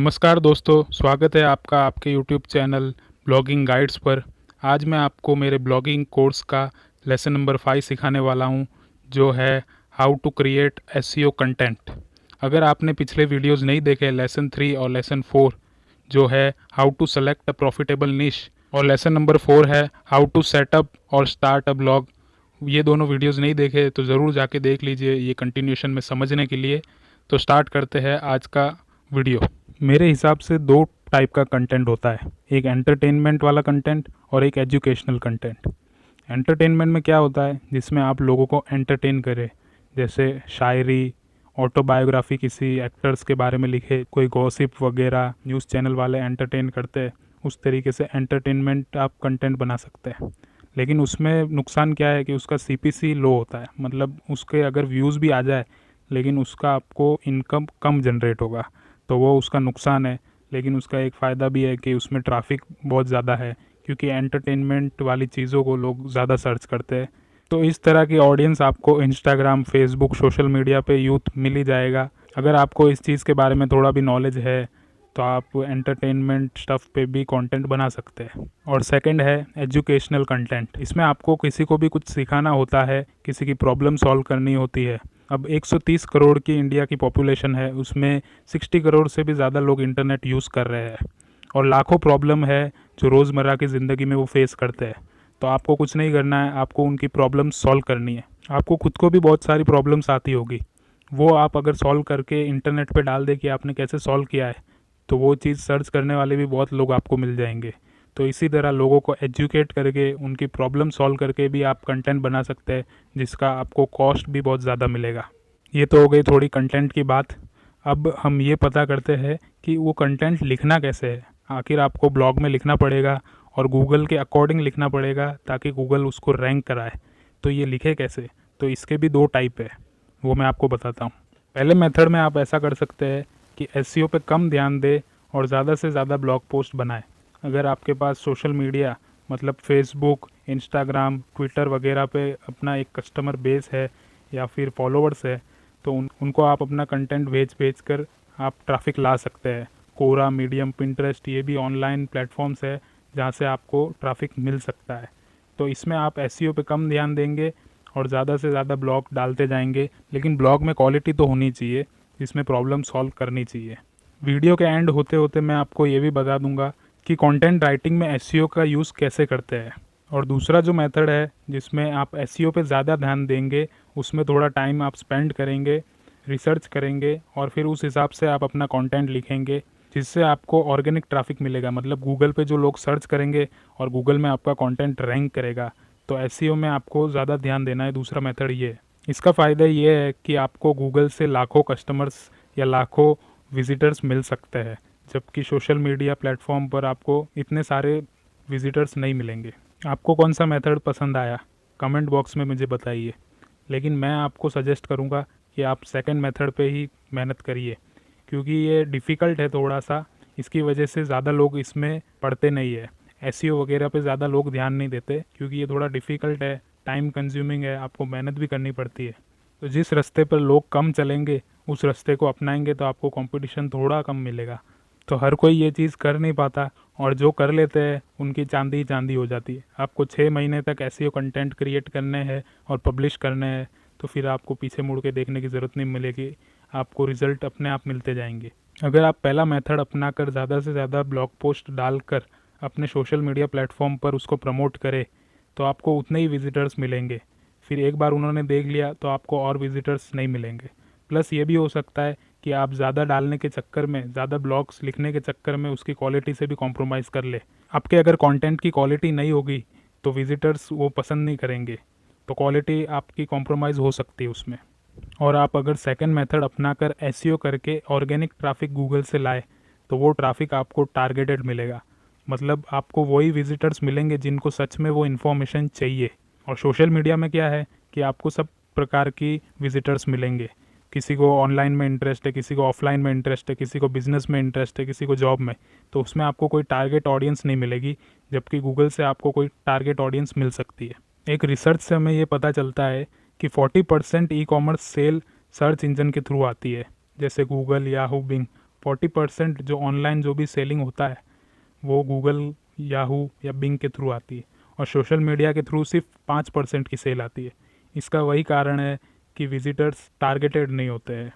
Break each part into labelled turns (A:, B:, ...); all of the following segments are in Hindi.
A: नमस्कार दोस्तों, स्वागत है आपका आपके यूट्यूब चैनल ब्लॉगिंग गाइड्स पर। आज मैं आपको मेरे ब्लॉगिंग कोर्स का लेसन नंबर 5 सिखाने वाला हूं, जो है how to create SEO content. अगर आपने पिछले वीडियोस नहीं देखे, लेसन 3 और लेसन 4 जो है how to select a profitable niche, और लेसन नंबर 4 है हाउ टू सेटअप और स्टार्ट अ ब्लॉग, ये दोनों वीडियोस नहीं देखे तो ज़रूर जाके देख लीजिए ये कंटिन्यूशन में समझने के लिए। तो स्टार्ट करते हैं आज का वीडियो। मेरे हिसाब से दो टाइप का कंटेंट होता है, एक एंटरटेनमेंट वाला कंटेंट और एक एजुकेशनल कंटेंट। एंटरटेनमेंट में क्या होता है, जिसमें आप लोगों को एंटरटेन करें, जैसे शायरी, ऑटोबायोग्राफी किसी एक्टर्स के बारे में लिखे, कोई गॉसिप वगैरह न्यूज़ चैनल वाले एंटरटेन करते हैं, उस तरीके से एंटरटेनमेंट आप कंटेंट बना सकते हैं। लेकिन उसमें नुकसान क्या है कि उसका सीपीसी लो होता है, मतलब उसके अगर व्यूज़ भी आ जाए लेकिन उसका आपको इनकम कम जनरेट होगा, तो वो उसका नुकसान है। लेकिन उसका एक फ़ायदा भी है कि उसमें ट्रैफिक बहुत ज़्यादा है, क्योंकि एंटरटेनमेंट वाली चीज़ों को लोग ज़्यादा सर्च करते हैं। तो इस तरह की ऑडियंस आपको इंस्टाग्राम, फेसबुक, सोशल मीडिया पे यूथ मिल ही जाएगा। अगर आपको इस चीज़ के बारे में थोड़ा भी नॉलेज है तो आप एंटरटेनमेंट स्टफ़ पे भी कंटेंट बना सकते हैं। और सेकंड है एजुकेशनल कंटेंट। इसमें आपको किसी को भी कुछ सिखाना होता है, किसी की प्रॉब्लम सॉल्व करनी होती है। अब 130 करोड़ की इंडिया की पॉपुलेशन है, उसमें 60 करोड़ से भी ज़्यादा लोग इंटरनेट यूज़ कर रहे हैं, और लाखों प्रॉब्लम है जो रोज़मर्रा की ज़िंदगी में वो फेस करते हैं। तो आपको कुछ नहीं करना है, आपको उनकी प्रॉब्लम सॉल्व करनी है। आपको खुद को भी बहुत सारी प्रॉब्लम्स आती होगी, वो आप अगर सॉल्व करके इंटरनेट पे डाल दे कि आपने कैसे सॉल्व किया है, तो वो चीज़ सर्च करने वाले भी बहुत लोग आपको मिल जाएंगे। तो इसी तरह लोगों को एजुकेट करके उनकी प्रॉब्लम सॉल्व करके भी आप कंटेंट बना सकते हैं, जिसका आपको कॉस्ट भी बहुत ज़्यादा मिलेगा। ये तो हो गई थोड़ी कंटेंट की बात। अब हम ये पता करते हैं कि वो कंटेंट लिखना कैसे है। आखिर आपको ब्लॉग में लिखना पड़ेगा और गूगल के अकॉर्डिंग लिखना पड़ेगा, ताकि गूगल उसको रैंक कराए। तो ये लिखे कैसे, तो इसके भी दो टाइप है, वो मैं आपको बताता हूँ। पहले मेथड में आप ऐसा कर सकते हैं कि एसईओ पे कम ध्यान दे और ज़्यादा से ज़्यादा ब्लॉग पोस्ट बनाए। अगर आपके पास सोशल मीडिया मतलब फेसबुक, इंस्टाग्राम, ट्विटर वगैरह पे अपना एक कस्टमर बेस है या फिर फॉलोअर्स है, तो उनको आप अपना कंटेंट भेज कर आप ट्रैफिक ला सकते हैं। कोरा, मीडियम, पिंटरेस्ट, ये भी ऑनलाइन प्लेटफॉर्म्स है जहाँ से आपको ट्रैफिक मिल सकता है। तो इसमें आप एसईओ पे कम ध्यान देंगे और ज़्यादा से ज़्यादा ब्लॉग डालते जाएंगे, लेकिन ब्लॉग में क्वालिटी तो होनी चाहिए, जिसमें प्रॉब्लम सॉल्व करनी चाहिए। वीडियो के एंड होते होते मैं आपको ये भी बता दूंगा कि कंटेंट राइटिंग में एसईओ का यूज़ कैसे करते हैं। और दूसरा जो मेथड है जिसमें आप एसईओ पे ज़्यादा ध्यान देंगे, उसमें थोड़ा टाइम आप स्पेंड करेंगे, रिसर्च करेंगे और फिर उस हिसाब से आप अपना कंटेंट लिखेंगे, जिससे आपको ऑर्गेनिक ट्रैफिक मिलेगा। मतलब गूगल पे जो लोग सर्च करेंगे और गूगल में आपका कंटेंट रैंक करेगा। तो एसईओ में आपको ज़्यादा ध्यान देना है। दूसरा मेथड ये है। इसका फ़ायदा ये है कि आपको गूगल से लाखों कस्टमर्स या लाखों विजिटर्स मिल सकते हैं, जबकि सोशल मीडिया प्लेटफॉर्म पर आपको इतने सारे विजिटर्स नहीं मिलेंगे। आपको कौन सा मेथड पसंद आया, कमेंट बॉक्स में मुझे बताइए। लेकिन मैं आपको सजेस्ट करूँगा कि आप सेकंड मेथड पे ही मेहनत करिए, क्योंकि ये डिफ़िकल्ट है थोड़ा सा। इसकी वजह से ज़्यादा लोग इसमें पढ़ते नहीं है, एसईओ वगैरह पे ज़्यादा लोग ध्यान नहीं देते, क्योंकि ये थोड़ा डिफ़िकल्ट है, टाइम कंज्यूमिंग है, आपको मेहनत भी करनी पड़ती है। तो जिस रास्ते पर लोग कम चलेंगे उस रास्ते को अपनाएंगे तो आपको कंपटीशन थोड़ा कम मिलेगा। तो हर कोई ये चीज़ कर नहीं पाता, और जो कर लेते हैं उनकी चांदी ही चांदी हो जाती है। आपको 6 महीने तक एसईओ कंटेंट क्रिएट करने हैं और पब्लिश करने हैं, तो फिर आपको पीछे मुड़ के देखने की ज़रूरत नहीं मिलेगी, आपको रिज़ल्ट अपने आप मिलते जाएंगे। अगर आप पहला मेथड अपना कर ज़्यादा से ज़्यादा ब्लॉग पोस्ट डालकर अपने सोशल मीडिया प्लेटफॉर्म पर उसको प्रमोट करें, तो आपको उतने ही विजिटर्स मिलेंगे। फिर एक बार उन्होंने देख लिया तो आपको और विजिटर्स नहीं मिलेंगे। प्लस ये भी हो सकता है कि आप ज़्यादा डालने के चक्कर में, ज़्यादा ब्लॉग्स लिखने के चक्कर में उसकी क्वालिटी से भी कॉम्प्रोमाइज़ कर ले। आपके अगर कंटेंट की क्वालिटी नहीं होगी तो विजिटर्स वो पसंद नहीं करेंगे, तो क्वालिटी आपकी कॉम्प्रोमाइज़ हो सकती है उसमें। और आप अगर सेकंड मेथड अपना कर एसईओ करके ऑर्गेनिक ट्रैफिक गूगल से लाए, तो वो ट्रैफिक आपको टारगेटेड मिलेगा। मतलब आपको वही विजिटर्स मिलेंगे जिनको सच में वो इन्फॉर्मेशन चाहिए। और सोशल मीडिया में क्या है कि आपको सब प्रकार की विजिटर्स मिलेंगे। किसी को ऑनलाइन में इंटरेस्ट है, किसी को ऑफलाइन में इंटरेस्ट है, किसी को बिजनेस में इंटरेस्ट है, किसी को जॉब में। तो उसमें आपको कोई टारगेट ऑडियंस नहीं मिलेगी, जबकि गूगल से आपको कोई टारगेट ऑडियंस मिल सकती है। एक रिसर्च से हमें ये पता चलता है कि 40% e commerce sale search engine के थ्रू आती है, जैसे गूगल, याहू, बिंग। 40% जो ऑनलाइन जो भी सेलिंग होता है वो गूगल, याहू या बिंग के थ्रू आती है और सोशल मीडिया के थ्रू सिर्फ 5% की सेल आती है। इसका वही कारण है कि विजिटर्स टारगेटेड नहीं होते हैं।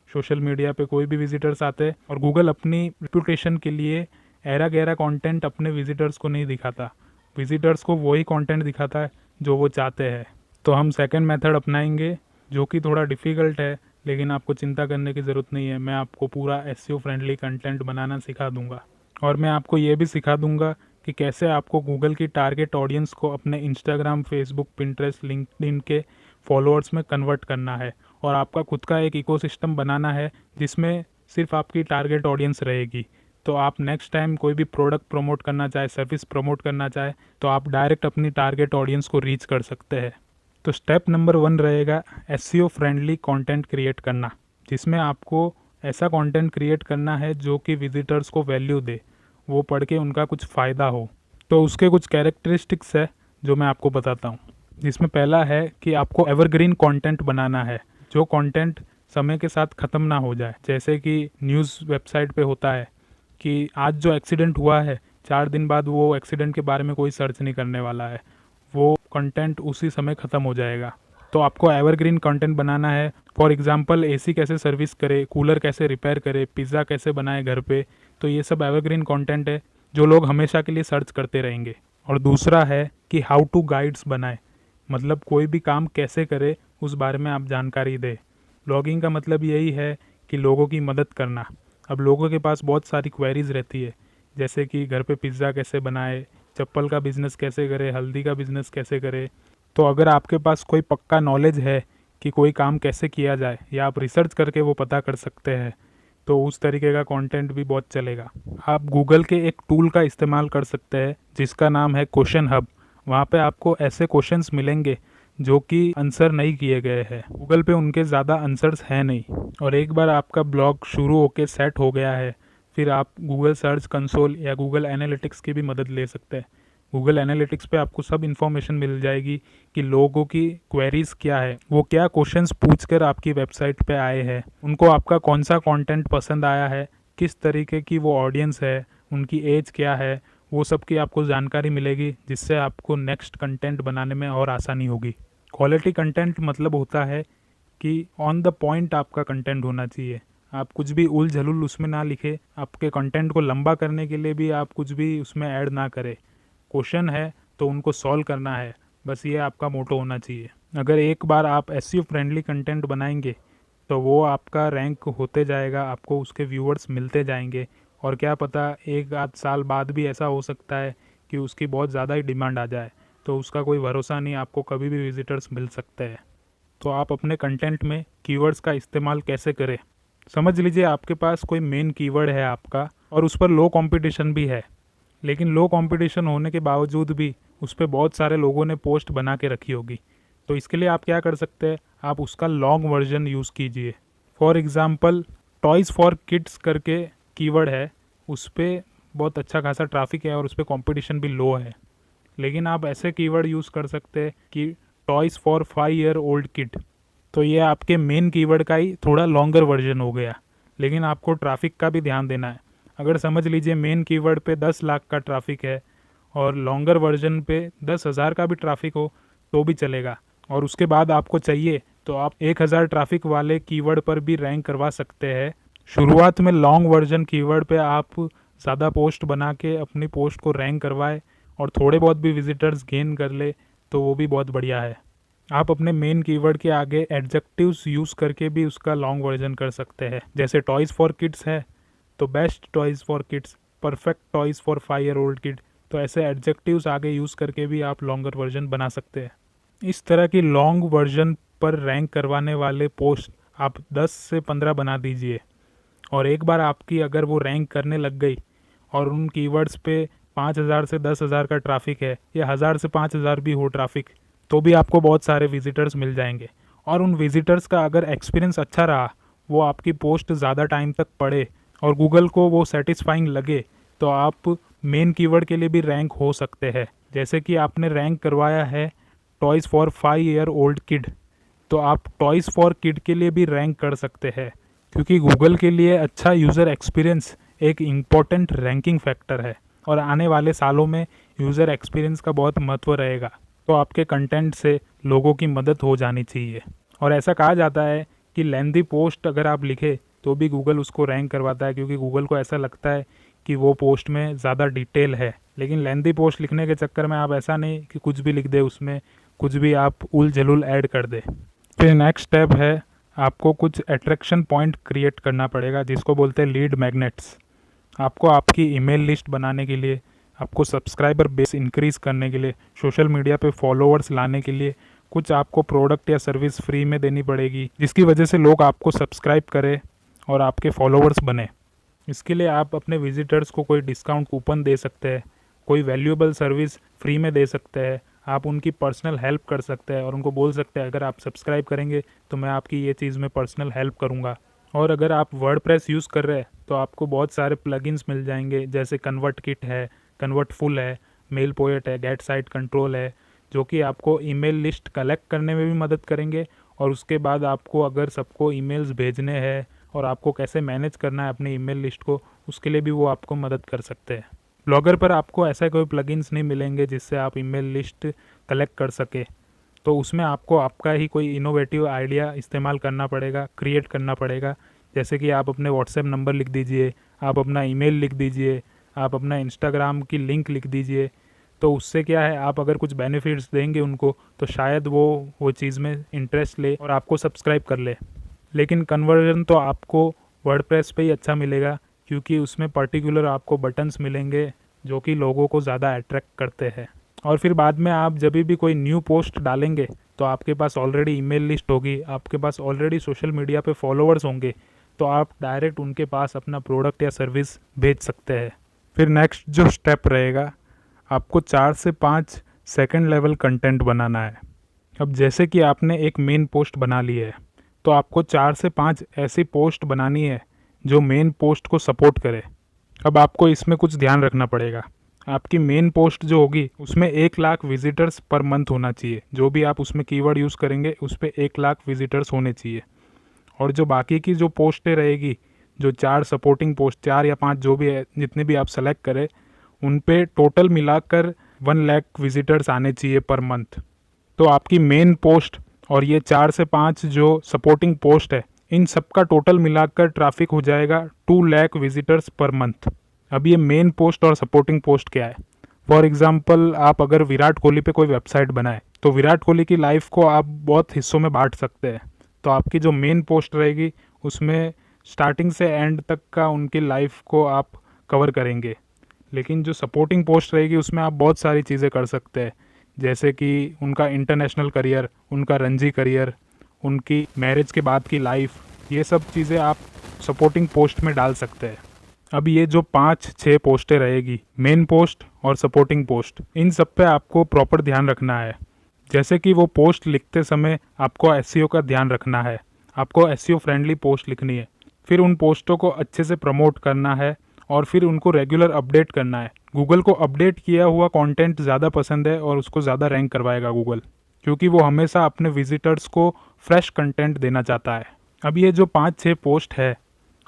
A: सोशल मीडिया पे कोई भी विजिटर्स आते हैं और गूगल अपनी रेपुटेशन के लिए ऐरा गैरा कंटेंट अपने विजिटर्स को नहीं दिखाता। विजिटर्स को वही कंटेंट दिखाता है जो वो चाहते हैं। तो हम सेकंड मेथड अपनाएंगे जो कि थोड़ा डिफ़िकल्ट है, लेकिन आपको चिंता करने की ज़रूरत नहीं है। मैं आपको पूरा एसईओ फ्रेंडली कंटेंट बनाना सिखा दूंगा और मैं आपको ये भी सिखा दूंगा कि कैसे आपको गूगल की टारगेट ऑडियंस को अपने इंस्टाग्राम, फेसबुक, पिंटरेस्ट, लिंक्डइन के फॉलोअर्स में कन्वर्ट करना है और आपका खुद का एक इकोसिस्टम बनाना है जिसमें सिर्फ आपकी टारगेट ऑडियंस रहेगी। तो आप नेक्स्ट टाइम कोई भी प्रोडक्ट प्रमोट करना चाहे, सर्विस प्रमोट करना चाहे, तो आप डायरेक्ट अपनी टारगेट ऑडियंस को रीच कर सकते हैं। तो स्टेप नंबर 1 रहेगा एसईओ फ्रेंडली कंटेंट क्रिएट करना, जिसमें आपको ऐसा कंटेंट क्रिएट करना है जो कि विजिटर्स को वैल्यू दे, वो पढ़ के उनका कुछ फ़ायदा हो। तो उसके कुछ कैरेक्टरिस्टिक्स है जो मैं आपको बताता हूँ, जिसमें पहला है कि आपको एवरग्रीन कंटेंट बनाना है, जो कंटेंट समय के साथ ख़त्म ना हो जाए। जैसे कि न्यूज़ वेबसाइट पे होता है कि आज जो एक्सीडेंट हुआ है, 4 दिन बाद वो एक्सीडेंट के बारे में कोई सर्च नहीं करने वाला है, वो कंटेंट उसी समय ख़त्म हो जाएगा। तो आपको एवरग्रीन कंटेंट बनाना है। फॉर एग्जांपल एसी कैसे सर्विस करे, कूलर कैसे रिपेयर करे, पिज़्ज़ा कैसे बनाए घर पे, तो ये सब एवरग्रीन कंटेंट है जो लोग हमेशा के लिए सर्च करते रहेंगे। और दूसरा है कि हाउ टू गाइड्स बनाए, मतलब कोई भी काम कैसे करे उस बारे में आप जानकारी दें। ब्लॉगिंग का मतलब यही है कि लोगों की मदद करना। अब लोगों के पास बहुत सारी क्वेरीज रहती है, जैसे कि घर पे पिज़्ज़ा कैसे बनाए, चप्पल का बिज़नेस कैसे करे, हल्दी का बिज़नेस कैसे करे। तो अगर आपके पास कोई पक्का नॉलेज है कि कोई काम कैसे किया जाए या आप रिसर्च करके वो पता कर सकते हैं, तो उस तरीके का कंटेंट भी बहुत चलेगा। आप गूगल के एक टूल का इस्तेमाल कर सकते हैं जिसका नाम है क्वेश्चन हब। वहाँ पे आपको ऐसे क्वेश्चंस मिलेंगे जो कि आंसर नहीं किए गए हैं। गूगल पे उनके ज़्यादा आंसर्स हैं नहीं। और एक बार आपका ब्लॉग शुरू होके सेट हो गया है, फिर आप गूगल सर्च कंसोल या गूगल एनालिटिक्स की भी मदद ले सकते हैं। गूगल एनालिटिक्स पे आपको सब इन्फॉर्मेशन मिल जाएगी कि लोगों की क्वेरीज क्या है, वो क्या क्वेश्चंस पूछकर आपकी वेबसाइट पे आए हैं, उनको आपका कौन सा कंटेंट पसंद आया है, किस तरीके की वो ऑडियंस है, उनकी एज क्या है, वो सब की आपको जानकारी मिलेगी, जिससे आपको नेक्स्ट कंटेंट बनाने में और आसानी होगी। क्वालिटी कंटेंट मतलब होता है कि ऑन द पॉइंट आपका कंटेंट होना चाहिए। आप कुछ भी उल झलुल उसमें ना लिखे। आपके कंटेंट को लंबा करने के लिए भी आप कुछ भी उसमें ऐड ना करें। क्वेश्चन है तो उनको सॉल्व करना है, बस ये आपका मोटो होना चाहिए। अगर एक बार आप एसईओ फ्रेंडली कंटेंट बनाएंगे तो वो आपका रैंक होते जाएगा, आपको उसके व्यूअर्स मिलते जाएंगे और क्या पता 1 आध साल बाद भी ऐसा हो सकता है कि उसकी बहुत ज़्यादा ही डिमांड आ जाए, तो उसका कोई भरोसा नहीं, आपको कभी भी विजिटर्स मिल सकते हैं। तो आप अपने कंटेंट में कीवर्ड्स का इस्तेमाल कैसे करें। समझ लीजिए आपके पास कोई मेन कीवर्ड है आपका और उस पर लो कंपटीशन भी है, लेकिन लो कंपटीशन होने के बावजूद भी उस पर बहुत सारे लोगों ने पोस्ट बना के रखी होगी। तो इसके लिए आप क्या कर सकते हैं, आप उसका लॉन्ग वर्जन यूज़ कीजिए। For example toys for kids करके कीवर्ड है, उस पर बहुत अच्छा खासा ट्रैफिक है और उस पर कॉम्पिटिशन भी लो है। लेकिन आप ऐसे कीवर्ड यूज़ कर सकते हैं कि toys for 5 year old kid, तो ये आपके मेन कीवर्ड का ही थोड़ा लॉन्गर वर्जन हो गया, लेकिन आपको ट्रैफिक का भी ध्यान देना है। अगर समझ लीजिए मेन कीवर्ड पे 10 लाख का ट्रैफिक है और लॉन्गर वर्जन पे 10,000 का भी ट्रैफिक हो तो भी चलेगा, और उसके बाद आपको चाहिए तो आप 1,000 ट्रैफिक वाले कीवर्ड पर भी रैंक करवा सकते हैं। शुरुआत में लॉन्ग वर्जन कीवर्ड पे आप ज़्यादा पोस्ट बना के अपनी पोस्ट को रैंक करवाए और थोड़े बहुत भी विजिटर्स गेन कर ले तो वो भी बहुत बढ़िया है। आप अपने मेन कीवर्ड के आगे एडजेक्टिव्स यूज़ करके भी उसका लॉन्ग वर्जन कर सकते हैं। जैसे टॉयज़ फॉर किड्स है तो best toys for kids, perfect toys for 5 year old kid, तो ऐसे एडजेक्टिव्स आगे यूज़ करके भी आप लॉन्गर वर्जन बना सकते हैं। इस तरह की लॉन्ग वर्जन पर रैंक करवाने वाले पोस्ट आप 10 से 15 बना दीजिए, और एक बार आपकी अगर वो रैंक करने लग गई और उन कीवर्ड्स पे 5,000 से 10,000 का ट्रैफिक है या 1,000 से 5,000 भी हो ट्रैफिक, तो भी आपको बहुत सारे विजिटर्स मिल जाएंगे। और उन विजिटर्स का अगर एक्सपीरियंस अच्छा रहा, वो आपकी पोस्ट ज़्यादा टाइम तक पढ़े और गूगल को वो सेटिस्फाइंग लगे, तो आप मेन कीवर्ड के लिए भी रैंक हो सकते हैं। जैसे कि आपने रैंक करवाया है toys for 5 year old kid, तो आप टॉयज़ फॉर किड के लिए भी रैंक कर सकते हैं, क्योंकि गूगल के लिए अच्छा यूज़र एक्सपीरियंस एक इम्पॉर्टेंट रैंकिंग फैक्टर है और आने वाले सालों में यूज़र एक्सपीरियंस का बहुत महत्व रहेगा। तो आपके कंटेंट से लोगों की मदद हो जानी चाहिए। और ऐसा कहा जाता है कि लेंदी पोस्ट अगर आप लिखे तो भी गूगल उसको रैंक करवाता है, क्योंकि गूगल को ऐसा लगता है कि वो पोस्ट में ज़्यादा डिटेल है। लेकिन लेंदी पोस्ट लिखने के चक्कर में आप ऐसा नहीं कि कुछ भी लिख दे, उसमें कुछ भी आप उल जलूल ऐड कर दे। फिर नेक्स्ट स्टेप है, आपको कुछ अट्रैक्शन पॉइंट क्रिएट करना पड़ेगा जिसको बोलते हैं लीड मैग्नेट्स। आपको आपकी ईमेल लिस्ट बनाने के लिए, आपको सब्सक्राइबर बेस इंक्रीज़ करने के लिए, सोशल मीडिया पे फॉलोअर्स लाने के लिए कुछ आपको प्रोडक्ट या सर्विस फ्री में देनी पड़ेगी, जिसकी वजह से लोग आपको सब्सक्राइब करें और आपके फॉलोअर्स बने। इसके लिए आप अपने विजिटर्स को कोई डिस्काउंट कूपन दे सकते हैं, कोई वैल्यूएबल सर्विस फ्री में दे सकते हैं, आप उनकी पर्सनल हेल्प कर सकते हैं और उनको बोल सकते हैं अगर आप सब्सक्राइब करेंगे तो मैं आपकी ये चीज़ में पर्सनल हेल्प करूँगा। और अगर आप वर्डप्रेस यूज़ कर रहे हैं तो आपको बहुत सारे प्लगइन्स मिल जाएंगे, जैसे कन्वर्ट किट है, कन्वर्ट फुल है, मेल पोएट है, गेट साइट कंट्रोल है, जो कि आपको ईमेल लिस्ट कलेक्ट करने में भी मदद करेंगे। और उसके बाद आपको अगर सबको ईमेल्स भेजने हैं और आपको कैसे मैनेज करना है अपनी ईमेल लिस्ट को, उसके लिए भी वो आपको मदद कर सकते हैं। ब्लॉगर पर आपको ऐसा कोई प्लगइन्स नहीं मिलेंगे जिससे आप ईमेल लिस्ट कलेक्ट कर सके, तो उसमें आपको आपका ही कोई इनोवेटिव आइडिया इस्तेमाल करना पड़ेगा, क्रिएट करना पड़ेगा। जैसे कि आप अपने व्हाट्सएप नंबर लिख दीजिए, आप अपना ईमेल लिख दीजिए, आप अपना इंस्टाग्राम की लिंक लिख दीजिए। तो उससे क्या है, आप अगर कुछ बेनिफिट्स देंगे उनको तो शायद वो चीज़ में इंटरेस्ट ले और आपको सब्सक्राइब कर ले। लेकिन कन्वर्जन तो आपको वर्डप्रेस पे ही अच्छा मिलेगा, क्योंकि उसमें पर्टिकुलर आपको बटन्स मिलेंगे जो कि लोगों को ज़्यादा अट्रैक्ट करते हैं। और फिर बाद में आप जब भी कोई न्यू पोस्ट डालेंगे तो आपके पास ऑलरेडी ईमेल लिस्ट होगी, आपके पास ऑलरेडी सोशल मीडिया पे फॉलोअर्स होंगे, तो आप डायरेक्ट उनके पास अपना प्रोडक्ट या सर्विस भेज सकते हैं। फिर नेक्स्ट जो स्टेप रहेगा, आपको 4 से 5 सेकंड लेवल कंटेंट बनाना है। अब जैसे कि आपने एक मेन पोस्ट बना ली है, तो आपको 4 से 5 ऐसी पोस्ट बनानी है जो मेन पोस्ट को सपोर्ट करे। अब आपको इसमें कुछ ध्यान रखना पड़ेगा। आपकी मेन पोस्ट जो होगी उसमें 1 लाख विजिटर्स पर मंथ होना चाहिए। जो भी आप उसमें कीवर्ड यूज़ करेंगे उस पर 1 लाख विजिटर्स होने चाहिए। और जो बाकी की जो पोस्टें रहेगी, जो 4 सपोर्टिंग पोस्ट, 4 या 5 जो भी है, जितने भी आप सेलेक्ट करें, उन पे टोटल मिलाकर 1 लाख विजिटर्स आने चाहिए पर मंथ। तो आपकी मेन पोस्ट और ये 4 से 5 जो सपोर्टिंग पोस्ट है, इन सब का टोटल मिलाकर ट्रैफिक हो जाएगा 2 लाख विजिटर्स पर मंथ। अब ये मेन पोस्ट और सपोर्टिंग पोस्ट क्या है? फॉर एग्जांपल, आप अगर विराट कोहली पे कोई वेबसाइट बनाए तो विराट कोहली की लाइफ को आप बहुत हिस्सों में बांट सकते हैं। तो आपकी जो मेन पोस्ट रहेगी उसमें स्टार्टिंग से एंड तक का उनकी लाइफ को आप कवर करेंगे। लेकिन जो सपोर्टिंग पोस्ट रहेगी उसमें आप बहुत सारी चीज़ें कर सकते हैं, जैसे कि उनका इंटरनेशनल करियर, उनका रणजी करियर, उनकी मैरिज के बाद की लाइफ, ये सब चीज़ें आप सपोर्टिंग पोस्ट में डाल सकते हैं। अब ये जो 5-6 पोस्टें रहेगी, मेन पोस्ट और सपोर्टिंग पोस्ट, इन सब पे आपको प्रॉपर ध्यान रखना है। जैसे कि वो पोस्ट लिखते समय आपको एसईओ का ध्यान रखना है, आपको एसईओ फ्रेंडली पोस्ट लिखनी है। फिर उन पोस्टों को अच्छे से प्रमोट करना है और फिर उनको रेगुलर अपडेट करना है। गूगल को अपडेट किया हुआ कंटेंट ज़्यादा पसंद है और उसको ज़्यादा रैंक करवाएगा गूगल, क्योंकि वो हमेशा अपने विजिटर्स को फ्रेश कंटेंट देना चाहता है। अब ये जो 5-6 पोस्ट है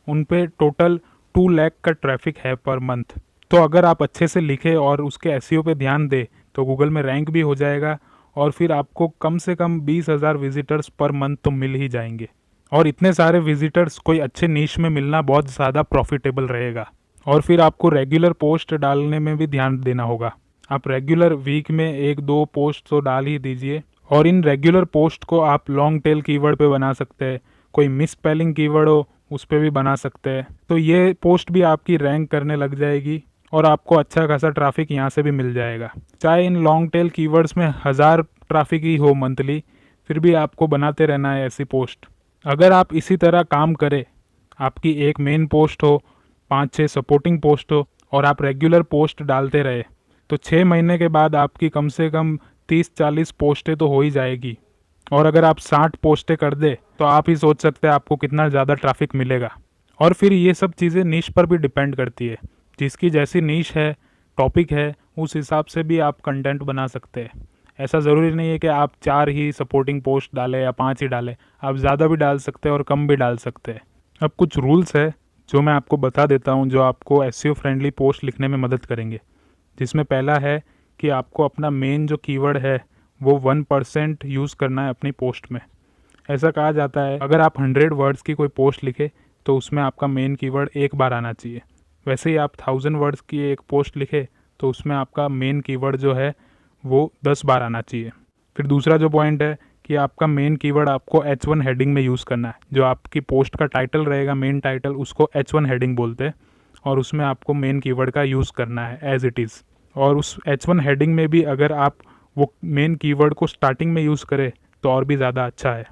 A: उन पे टोटल 2 लाख का ट्रैफिक है पर मंथ। तो अगर आप अच्छे से लिखे और उसके एसईओ पे ध्यान दे तो गूगल में रैंक भी हो जाएगा और फिर आपको कम से कम 20,000 विजिटर्स पर मंथ तो मिल ही जाएंगे। और इतने सारे विजिटर्स कोई अच्छे नीश में मिलना बहुत ज़्यादा प्रॉफिटेबल रहेगा। और फिर आपको रेगुलर पोस्ट डालने में भी ध्यान देना होगा। आप रेगुलर वीक में 1-2 पोस्ट तो डाल ही दीजिए। और इन रेगुलर पोस्ट को आप लॉन्ग टेल कीवर्ड पे बना सकते हैं, कोई मिस स्पेलिंग कीवर्ड हो उस पर भी बना सकते हैं। तो ये पोस्ट भी आपकी रैंक करने लग जाएगी और आपको अच्छा खासा ट्रैफिक यहाँ से भी मिल जाएगा। चाहे इन लॉन्ग टेल कीवर्ड्स में 1000 ट्रैफिक ही हो मंथली, फिर भी आपको बनाते रहना है ऐसी पोस्ट। अगर आप इसी तरह काम करें, आपकी एक मेन पोस्ट हो, 5-6 सपोर्टिंग पोस्ट हो और आप रेगुलर पोस्ट डालते रहे, तो 6 महीने के बाद आपकी कम से कम 30-40 पोस्टें तो हो ही जाएगी। और अगर आप 60 पोस्टें कर दे तो आप ही सोच सकते हैं आपको कितना ज़्यादा ट्रैफिक मिलेगा। और फिर ये सब चीज़ें नीश पर भी डिपेंड करती है, जिसकी जैसी नीश है, टॉपिक है, उस हिसाब से भी आप कंटेंट बना सकते हैं। ऐसा ज़रूरी नहीं है कि आप 4 ही सपोर्टिंग पोस्ट डालें या 5 ही डालें, आप ज़्यादा भी डाल सकते हैं और कम भी डाल सकते हैं। अब कुछ रूल्स है जो मैं आपको बता देता हूँ, जो आपको एसईओ फ्रेंडली पोस्ट लिखने में मदद करेंगे। जिसमें पहला है कि आपको अपना मेन जो कीवर्ड है वो 1% यूज़ करना है अपनी पोस्ट में। ऐसा कहा जाता है अगर आप 100 वर्ड्स की कोई पोस्ट लिखे तो उसमें आपका मेन कीवर्ड एक बार आना चाहिए। वैसे ही आप 1000 वर्ड्स की एक पोस्ट लिखे तो उसमें आपका मेन कीवर्ड जो है वो 10 बार आना चाहिए। फिर दूसरा जो पॉइंट है कि आपका मेन कीवर्ड आपको H1 हेडिंग में यूज़ करना है। जो आपकी पोस्ट का टाइटल रहेगा, मेन टाइटल, उसको H1 हेडिंग बोलते हैं और उसमें आपको मेन कीवर्ड का यूज़ करना है एज इट इज़। और उस H1 हेडिंग में भी अगर आप वो मेन कीवर्ड को स्टार्टिंग में यूज़ करें तो और भी ज़्यादा अच्छा है।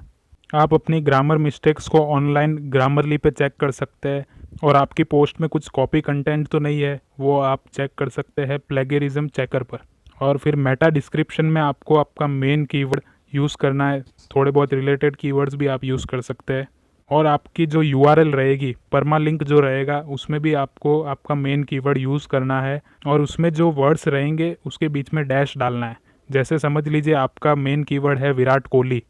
A: आप अपनी ग्रामर मिस्टेक्स को ऑनलाइन ग्रामरली पे चेक कर सकते हैं और आपकी पोस्ट में कुछ कॉपी कंटेंट तो नहीं है वो आप चेक कर सकते हैं प्लेगरिज्म चेकर पर। और फिर मेटा डिस्क्रिप्शन में आपको आपका मेन कीवर्ड यूज़ करना है। थोड़े बहुत रिलेटेड कीवर्ड्स भी आप यूज़ कर सकते हैं। और आपकी जो यूआरएल रहेगी, परमालिंक जो रहेगा, उसमें भी आपको आपका मेन कीवर्ड यूज़ करना है और उसमें जो वर्ड्स रहेंगे उसके बीच में डैश डालना है। जैसे समझ लीजिए आपका मेन कीवर्ड है विराट कोहली,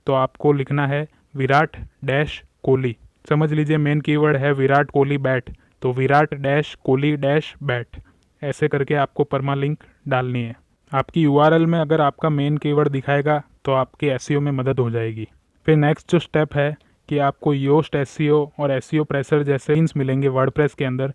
A: तो आपको लिखना है विराट डैश कोहली। समझ लीजिए मेन कीवर्ड है विराट कोहली बैट, तो Virat dash Kohli dash bat. ऐसे करके आपको परमालिंक डालनी है। आपकी यूआरएल में अगर आपका मेन कीवर्ड दिखाएगा तो आपके एसईओ में मदद हो जाएगी। फिर नेक्स्ट जो स्टेप है कि आपको योस्ट एसईओ और एसईओ प्रेसर जैसे लिंक्स मिलेंगे वर्डप्रेस के अंदर,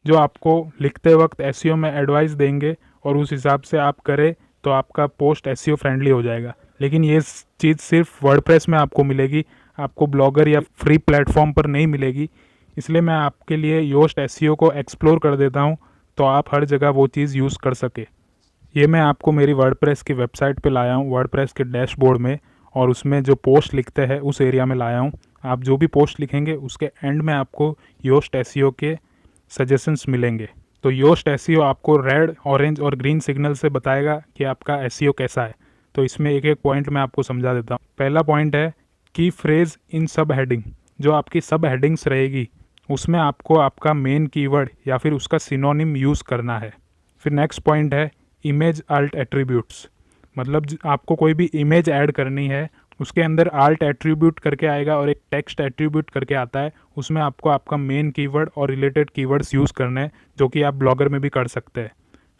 A: जो आपको लिखते वक्त एसईओ में एडवाइस देंगे और उस हिसाब से आप करें तो आपका पोस्ट एसईओ फ्रेंडली हो जाएगा। लेकिन ये चीज़ सिर्फ वर्डप्रेस में आपको मिलेगी, आपको ब्लॉगर या फ्री प्लेटफॉर्म पर नहीं मिलेगी। इसलिए मैं आपके लिए योस्ट एसईओ को एक्सप्लोर कर देता हूँ तो आप हर जगह वो चीज़ यूज़ कर सके। ये मैं आपको मेरी वर्डप्रेस की वेबसाइट पे लाया हूँ, वर्डप्रेस के डैशबोर्ड में, और उसमें जो पोस्ट लिखते हैं उस एरिया में लाया हूँ। आप जो भी पोस्ट लिखेंगे उसके एंड में आपको योस्ट एसईओ के सजेशंस मिलेंगे। तो योस्ट एसईओ आपको रेड, ऑरेंज और ग्रीन सिग्नल से बताएगा कि आपका एसईओ कैसा है। तो इसमें एक एक पॉइंट मैं आपको समझा देता हूँ। पहला पॉइंट है की फ्रेज इन सब हेडिंग। जो आपकी सब हेडिंग्स रहेगी उसमें आपको आपका मेन कीवर्ड या फिर उसका सिनोनिम यूज़ करना है। फिर नेक्स्ट पॉइंट है इमेज आल्ट एट्रीब्यूट्स। मतलब आपको कोई भी इमेज ऐड करनी है उसके अंदर आल्ट एट्रीब्यूट करके आएगा और एक टेक्स्ट एट्रीब्यूट करके आता है। उसमें आपको आपका मेन कीवर्ड और रिलेटेड कीवर्ड्स यूज़ करने हैं, जो कि आप ब्लॉगर में भी कर सकते हैं।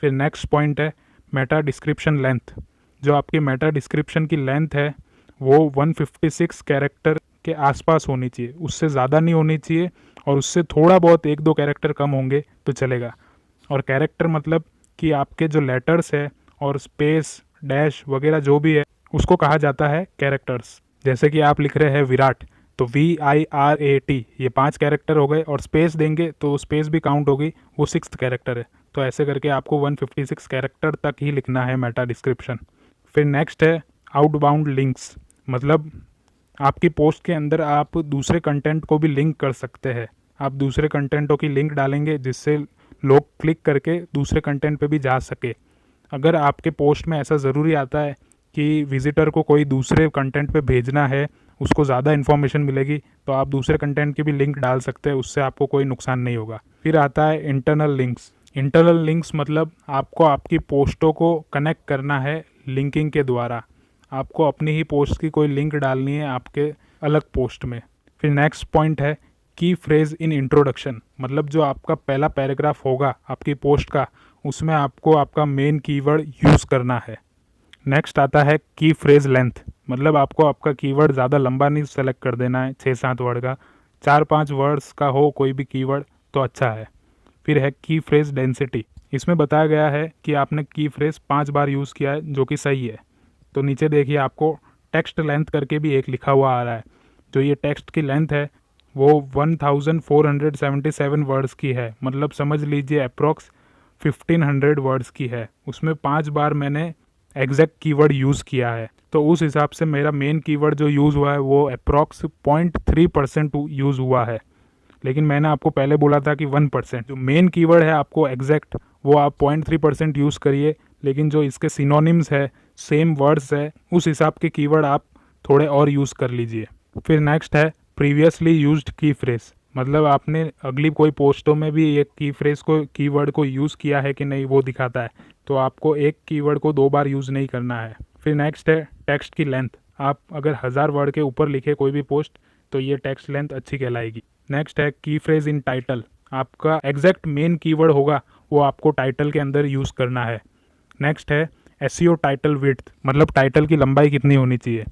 A: फिर नेक्स्ट पॉइंट है मेटा डिस्क्रिप्शन लेंथ। जो आपकी मेटा डिस्क्रिप्शन की लेंथ है वो 156 कैरेक्टर के आसपास होनी चाहिए, उससे ज़्यादा नहीं होनी चाहिए और उससे थोड़ा बहुत 1-2 कैरेक्टर कम होंगे तो चलेगा। और कैरेक्टर मतलब कि आपके जो लेटर्स है और स्पेस, डैश वगैरह जो भी है उसको कहा जाता है कैरेक्टर्स। जैसे कि आप लिख रहे हैं विराट, तो VIRAT, ये 5 कैरेक्टर हो गए और स्पेस देंगे तो स्पेस भी काउंट होगी, वो 6th कैरेक्टर है। तो ऐसे करके आपको 156 कैरेक्टर तक ही लिखना है मेटा डिस्क्रिप्शन। फिर नेक्स्ट है आउटबाउंड लिंक्स। मतलब आपकी पोस्ट के अंदर आप दूसरे कंटेंट को भी लिंक कर सकते हैं। आप दूसरे कंटेंटों की लिंक डालेंगे जिससे लोग क्लिक करके दूसरे कंटेंट पे भी जा सके। अगर आपके पोस्ट में ऐसा ज़रूरी आता है कि विजिटर को कोई दूसरे कंटेंट पे भेजना है, उसको ज़्यादा इन्फॉर्मेशन मिलेगी, तो आप दूसरे कंटेंट की भी लिंक डाल सकते हैं, उससे आपको कोई नुकसान नहीं होगा। फिर आता है इंटरनल लिंक्स। इंटरनल लिंक्स मतलब आपको आपकी पोस्टों को कनेक्ट करना है लिंकिंग के द्वारा। आपको अपनी ही पोस्ट की कोई लिंक डालनी है आपके अलग पोस्ट में। फिर नेक्स्ट पॉइंट है की फ्रेज इन इंट्रोडक्शन। मतलब जो आपका पहला पैराग्राफ होगा आपकी पोस्ट का, उसमें आपको आपका मेन कीवर्ड यूज़ करना है। नेक्स्ट आता है की फ्रेज लेंथ। मतलब आपको आपका कीवर्ड ज़्यादा लंबा नहीं सेलेक्ट कर देना है, 6-7 वर्ड का, 4-5 वर्ड्स का हो कोई भी कीवर्ड तो अच्छा है। फिर है की फ्रेज डेंसिटी। इसमें बताया गया है कि आपने की फ्रेज 5 बार यूज़ किया है, जो कि सही है। तो नीचे देखिए आपको टेक्स्ट लेंथ करके भी एक लिखा हुआ आ रहा है। जो ये टेक्स्ट की लेंथ है वो 1477 वर्ड्स की है। मतलब समझ लीजिए अप्रॉक्स 1500 वर्ड्स की है। उसमें 5 बार मैंने एग्जैक्ट कीवर्ड यूज़ किया है, तो उस हिसाब से मेरा मेन कीवर्ड जो यूज़ हुआ है वो अप्रॉक्स 0.3% यूज़ हुआ है। लेकिन मैंने आपको पहले बोला था कि 1%। जो मेन कीवर्ड है आपको एग्जैक्ट वो आप 0.3% यूज़ करिए, लेकिन जो इसके सिनोनिम्स है, सेम वर्ड्स है, उस हिसाब के कीवर्ड आप थोड़े और यूज़ कर लीजिए। फिर नेक्स्ट है प्रीवियसली यूज्ड की फ्रेज। मतलब आपने अगली कोई पोस्टों में भी एक की फ्रेज को, कीवर्ड को यूज़ किया है कि नहीं वो दिखाता है। तो आपको एक कीवर्ड को 2 बार यूज़ नहीं करना है। फिर नेक्स्ट है टेक्स्ट की लेंथ। आप अगर 1000 वर्ड के ऊपर लिखे कोई भी पोस्ट तो ये टेक्स्ट लेंथ अच्छी कहलाएगी। नेक्स्ट है की फ्रेज इन टाइटल। आपका एग्जैक्ट मेन कीवर्ड होगा वो आपको टाइटल के अंदर यूज़ करना है। नेक्स्ट है एसईओ टाइटल विड्थ, मतलब टाइटल की लंबाई कितनी होनी चाहिए।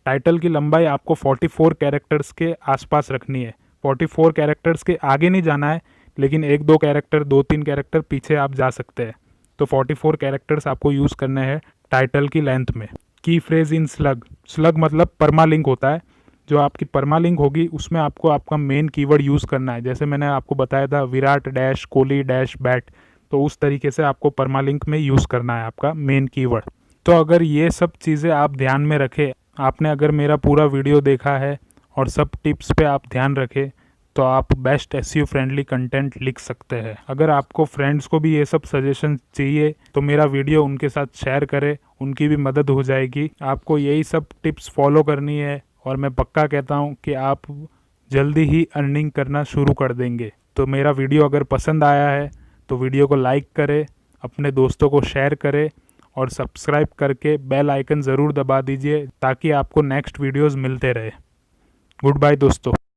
A: टाइटल की लंबाई आपको 44 कैरेक्टर्स के आसपास रखनी है। 44 कैरेक्टर्स के आगे नहीं जाना है, लेकिन 1-2 कैरेक्टर 2-3 कैरेक्टर पीछे आप जा सकते हैं। तो 44 कैरेक्टर्स आपको यूज़ करने हैं टाइटल की लेंथ में। की फ्रेज इन स्लग। स्लग मतलब परमालिंक होता है। जो आपकी परमालिंक होगी उसमें आपको आपका मेन कीवर्ड यूज़ करना है। जैसे मैंने आपको बताया था Virat dash Kohli dash bat, तो उस तरीके से आपको परमालिंक में यूज़ करना है आपका मेन कीवर्ड। तो अगर ये सब चीज़ें आप ध्यान में रखें, आपने अगर मेरा पूरा वीडियो देखा है और सब टिप्स पे आप ध्यान रखें, तो आप बेस्ट एसईओ फ्रेंडली कंटेंट लिख सकते हैं। अगर आपको फ्रेंड्स को भी ये सब सजेशन चाहिए तो मेरा वीडियो उनके साथ शेयर करें, उनकी भी मदद हो जाएगी। आपको यही सब टिप्स फॉलो करनी है और मैं पक्का कहता हूँ कि आप जल्दी ही अर्निंग करना शुरू कर देंगे। तो मेरा वीडियो अगर पसंद आया है तो वीडियो को लाइक करें, अपने दोस्तों को शेयर करें और सब्सक्राइब करके बेल आइकन ज़रूर दबा दीजिए ताकि आपको नेक्स्ट वीडियोस मिलते रहे। गुड बाय दोस्तों।